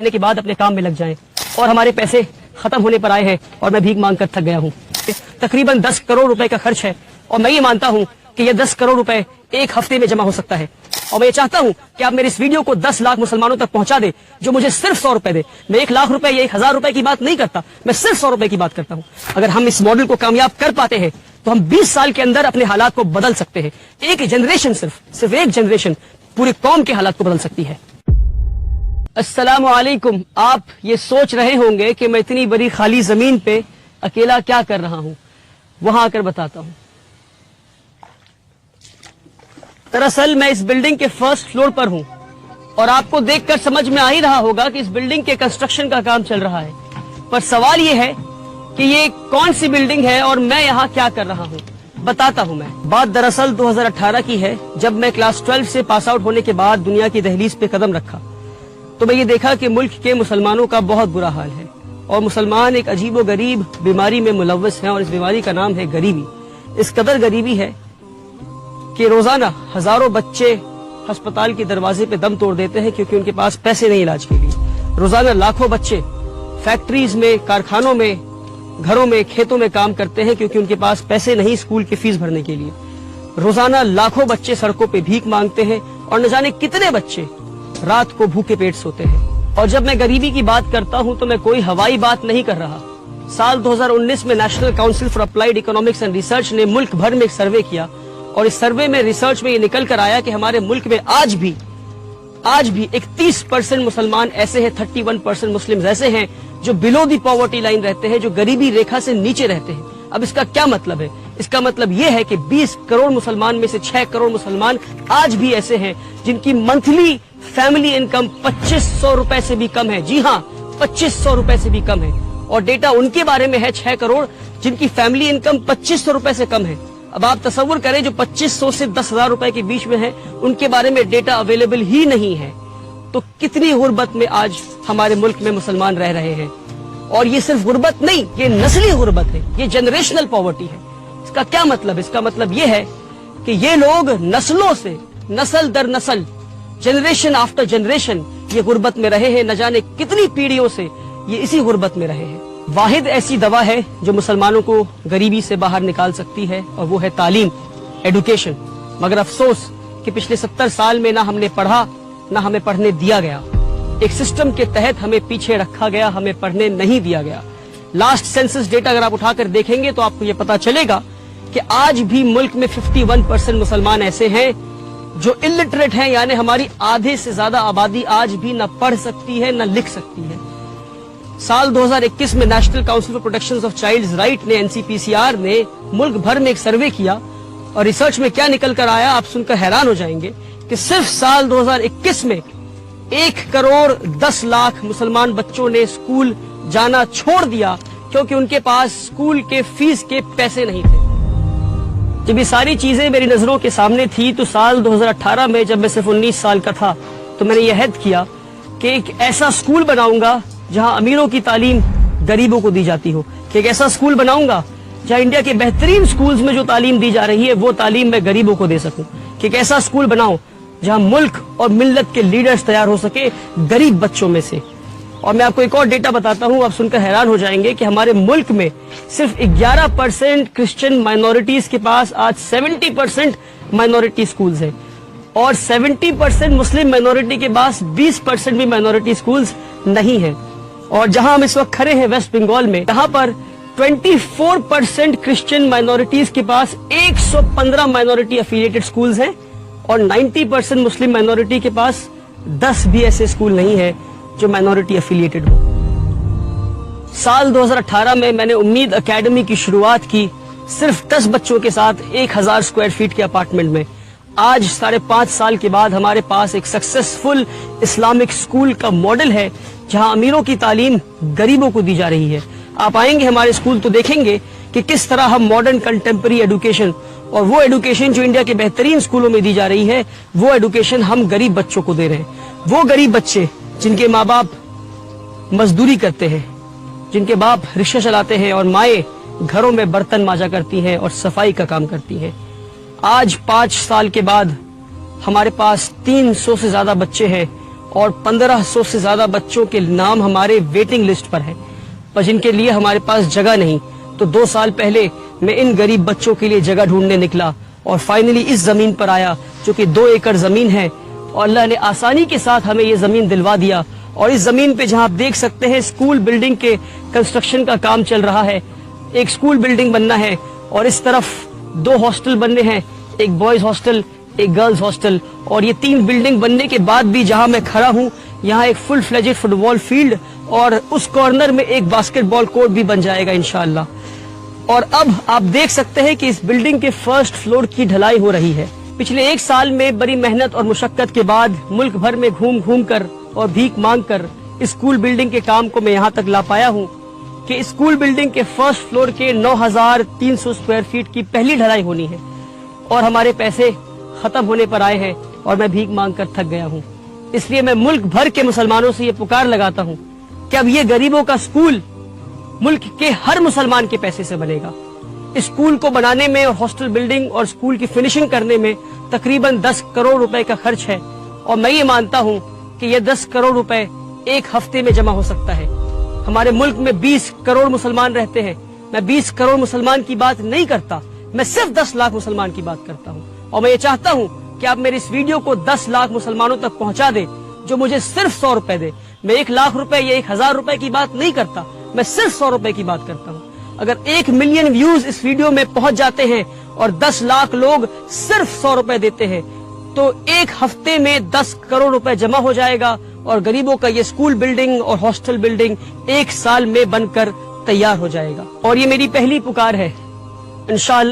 के बाद अपने काम में लग जाएं और हमारे पैसे खत्म होने पर आए हैं और मैं भीख मांग कर थक गया हूँ। तकरीबन 10 करोड़ रुपए का खर्च है और मैं ये मानता हूँ कि ये 10 करोड़ रुपए एक हफ्ते में जमा हो सकता है और मैं ये चाहता हूँ कि आप मेरे इस वीडियो को 10 लाख मुसलमानों तक पहुंचा दे जो मुझे सिर्फ 100 रुपए दे। मैं 1 लाख रुपए या 1000 रुपए की बात नहीं करता, मैं सिर्फ 100 रुपए की बात करता हूँ। अगर हम इस मॉडल को कामयाब कर पाते हैं तो हम 20 साल के अंदर अपने हालात को बदल सकते हैं। एक जनरेशन, सिर्फ एक जनरेशन पूरी कौम के हालात को बदल सकती है। अस्सलाम वालेकुम। आप ये सोच रहे होंगे कि मैं इतनी बड़ी खाली जमीन पे अकेला क्या कर रहा हूं, वहां आकर बताता हूं। दरअसल मैं इस बिल्डिंग के फर्स्ट फ्लोर पर हूं और आपको देखकर समझ में आ ही रहा होगा कि इस बिल्डिंग के कंस्ट्रक्शन का काम चल रहा है, पर सवाल ये है कि ये कौन सी बिल्डिंग है और मैं यहाँ क्या कर रहा हूँ। बताता हूँ। मैं बात दरअसल 2018 की है, जब मैं क्लास 12 से पास आउट होने के बाद दुनिया की दहलीज पे कदम रखा तो मैं ये देखा कि मुल्क के मुसलमानों का बहुत बुरा हाल है और मुसलमान एक अजीबो गरीब बीमारी में मुलव्वस हैं और इस बीमारी का नाम है गरीबी। इस कदर गरीबी है कि रोजाना हजारों बच्चे अस्पताल के दरवाजे पे दम तोड़ देते हैं क्योंकि उनके पास पैसे नहीं इलाज के लिए। रोजाना लाखों बच्चे फैक्ट्रीज में, कारखानों में, घरों में, खेतों में काम करते हैं क्योंकि उनके पास पैसे नहीं स्कूल की फीस भरने के लिए। रोजाना लाखों बच्चे सड़कों पे भीख मांगते हैं और न जाने कितने बच्चे रात को भूखे पेट सोते हैं। और जब मैं गरीबी की बात करता हूं तो मैं कोई हवाई बात नहीं कर रहा। साल 2019 में national council for applied economics and research ने मुल्क भर में एक सर्वे किया और इस सर्वे में, रिसर्च में ये निकल कर आया कि हमारे मुल्क में आज भी 31% मुसलमान ऐसे हैं, 31% मुस्लिम ऐसे हैं जो बिलो दी पॉवर्टी लाइन रहते हैं, जो गरीबी रेखा से नीचे रहते हैं। अब इसका क्या मतलब है? इसका मतलब ये है कि 20 करोड़ मुसलमान में से 6 करोड़ मुसलमान आज भी ऐसे हैं जिनकी मंथली फैमिली इनकम 2500 रुपए से भी कम है। जी हाँ, 2500 रुपए से भी कम है। और डेटा उनके बारे में है 6 करोड़ जिनकी फैमिली इनकम 2500 रुपए से कम है। अब आप तसव्वुर करें, जो 2500 से 10,000 रुपए के बीच में है उनके बारे में डेटा अवेलेबल ही नहीं है। तो कितनी गुर्बत में आज हमारे मुल्क में मुसलमान रह रहे हैं। और ये सिर्फ गुर्बत नहीं, ये नस्ली गुर्बत है, ये जनरेशनल पॉवर्टी है। इसका क्या मतलब? इसका मतलब ये है कि ये लोग नस्लों से, नस्ल दर नस्ल, जनरेशन आफ्टर जनरेशन ये गुर्बत में रहे हैं। न जाने कितनी पीढ़ियों से ये इसी गुर्बत में रहे हैं। वाहिद ऐसी दवा है जो मुसलमानों को गरीबी से बाहर निकाल सकती है और वो है तालीम, एडुकेशन। मगर अफसोस कि पिछले 70 साल में ना हमने पढ़ा, ना हमें पढ़ने दिया गया। एक सिस्टम के तहत हमें पीछे रखा गया, हमें पढ़ने नहीं दिया गया। लास्ट सेंसस डेटा अगर आप उठाकर देखेंगे तो आपको ये पता चलेगा कि आज भी मुल्क में 51% मुसलमान ऐसे हैं जो इलिटरेट हैं, यानी हमारी आधे से ज्यादा आबादी आज भी न पढ़ सकती है न लिख सकती है। साल 2021 में national council for protection of childs right ने, NCPCR ने मुल्क भर में एक सर्वे किया और रिसर्च में क्या निकल कर आया आप सुनकर हैरान हो जाएंगे कि सिर्फ साल 2021 में 1 करोड़ 10 लाख मुसलमान बच्चों ने स्कूल जाना छोड़ दिया क्योंकि उनके पास स्कूल के फीस के पैसे नहीं थे। जब ये सारी चीजें मेरी नजरों के सामने थी तो साल 2018 में, जब मैं सिर्फ 19 साल का था, तो मैंने ये अहद किया कि एक ऐसा स्कूल बनाऊंगा जहां अमीरों की तालीम गरीबों को दी जाती हो, कि एक ऐसा स्कूल बनाऊंगा जहां इंडिया के बेहतरीन स्कूल्स में जो तालीम दी जा रही है वो तालीम मैं गरीबों को दे सकूं, कि एक ऐसा स्कूल बनाऊं जहां मुल्क और मिल्लत के लीडर्स तैयार हो सके गरीब बच्चों में से। और मैं आपको एक और डेटा बताता हूं, आप सुनकर हैरान हो जाएंगे कि हमारे मुल्क में सिर्फ 11% क्रिश्चियन माइनॉरिटीज के पास आज 70% माइनॉरिटी स्कूल्स हैं और 70% मुस्लिम माइनॉरिटी के पास 20% भी माइनॉरिटी स्कूल्स नहीं है। और जहां हम इस वक्त खड़े हैं वेस्ट बंगाल में, यहाँ पर 24% क्रिश्चियन माइनॉरिटीज के पास 115 माइनॉरिटी एफिलिएटेड स्कूल्स हैं और 90% मुस्लिम माइनॉरिटी के पास 10 भी ऐसे स्कूल नहीं है जो माइनॉरिटी एफिलिएटेड हो। साल 2018 में मैंने उम्मीद एकेडमी की शुरुआत की सिर्फ 10 बच्चों के साथ 1000 स्क्वायर फीट के अपार्टमेंट में। आज 5.5 साल के बाद हमारे पास एक सक्सेसफुल इस्लामिक स्कूल का मॉडल है जहां अमीरों की तालीम गरीबों को दी जा रही है। आप आएंगे हमारे स्कूल तो देखेंगे कि किस तरह हम मॉडर्न कंटेम्पररी एडुकेशन, और वो एडुकेशन जो इंडिया के बेहतरीन स्कूलों में दी जा रही है, वो एडुकेशन हम गरीब बच्चों को दे रहे हैं। वो गरीब बच्चे जिनके माँ बाप मजदूरी करते हैं, जिनके बाप रिक्शा चलाते हैं और माएँ घरों में बर्तन मांजा करती हैं और सफाई का काम करती हैं। आज 5 साल के बाद हमारे पास 300 से ज्यादा बच्चे हैं اور 1500 سے زیادہ بچوں کے نام ہمارے ویٹنگ لسٹ پر ہیں، پر جن کے لیے ہمارے پاس جگہ نہیں. تو 2 سال پہلے میں ان غریب بچوں کے لیے جگہ ڈھونڈنے نکلا اور فائنلی اس زمین پر آیا جو کہ 2 ایکڑ زمین ہے، اور اللہ نے آسانی کے ساتھ ہمیں یہ زمین دلوا دیا. اور اس زمین پہ جہاں آپ دیکھ سکتے ہیں اسکول بلڈنگ کے کنسٹرکشن کا کام چل رہا ہے. ایک اسکول بلڈنگ بننا ہے اور اس طرف 2 ہاسٹل بننے ہیں، ایک بوائز ہاسٹل ایک گرلز ہاسٹل. اور یہ 3 بلڈنگ بننے کے بعد بھی جہاں میں کھڑا ہوں یہاں ایک فل فلیجڈ فٹ بال فیلڈ اور اس کارنر میں ایک باسکٹ بال کورٹ بھی بن جائے گا انشاءاللہ. اور اب آپ دیکھ سکتے ہیں کہ اس بلڈنگ کے فرسٹ فلور کی ڈھلائی ہو رہی ہے. پچھلے 1 سال میں بڑی محنت اور مشقت کے بعد ملک بھر میں گھوم گھوم کر اور بھیک مانگ کر اسکول بلڈنگ کے کام کو میں یہاں تک لا پایا ہوں کہ اسکول بلڈنگ کے فرسٹ فلور کے 9300 اسکوائر فیٹ کی پہلی ڈھلائی ہونی ہے. اور ہمارے پیسے ختم ہونے پر آئے ہیں اور میں بھیک مانگ کر تھک گیا ہوں. اس لیے میں ملک بھر کے مسلمانوں سے یہ پکار لگاتا ہوں کہ اب یہ غریبوں کا اسکول ملک کے ہر مسلمان کے پیسے سے بنے گا. اسکول کو بنانے میں اور ہاسٹل بلڈنگ اور اسکول کی فنشنگ کرنے میں تقریباً 10 کروڑ روپے کا خرچ ہے. اور میں یہ مانتا ہوں کہ یہ 10 کروڑ روپے ایک ہفتے میں جمع ہو سکتا ہے. ہمارے ملک میں 20 کروڑ مسلمان رہتے ہیں. میں 20 کروڑ مسلمان کی بات نہیں کرتا، میں صرف 10 لاکھ مسلمان کی بات کرتا ہوں. اور میں یہ چاہتا ہوں کہ آپ میری اس ویڈیو کو 10 لاکھ مسلمانوں تک پہنچا دیں جو مجھے صرف 100 روپے دے. میں 1 لاکھ روپے یا 1000 روپے کی بات نہیں کرتا، میں صرف 100 روپے کی بات کرتا ہوں. اگر 1 ملین ویوز اس ویڈیو میں پہنچ جاتے ہیں اور 10 لاکھ لوگ صرف 100 روپے دیتے ہیں تو ایک ہفتے میں 10 کروڑ روپے جمع ہو جائے گا اور غریبوں کا یہ اسکول بلڈنگ اور ہاسٹل بلڈنگ 1 سال میں بن کر تیار ہو جائے گا. اور یہ میری پہلی پکار ہے انشاءاللہ.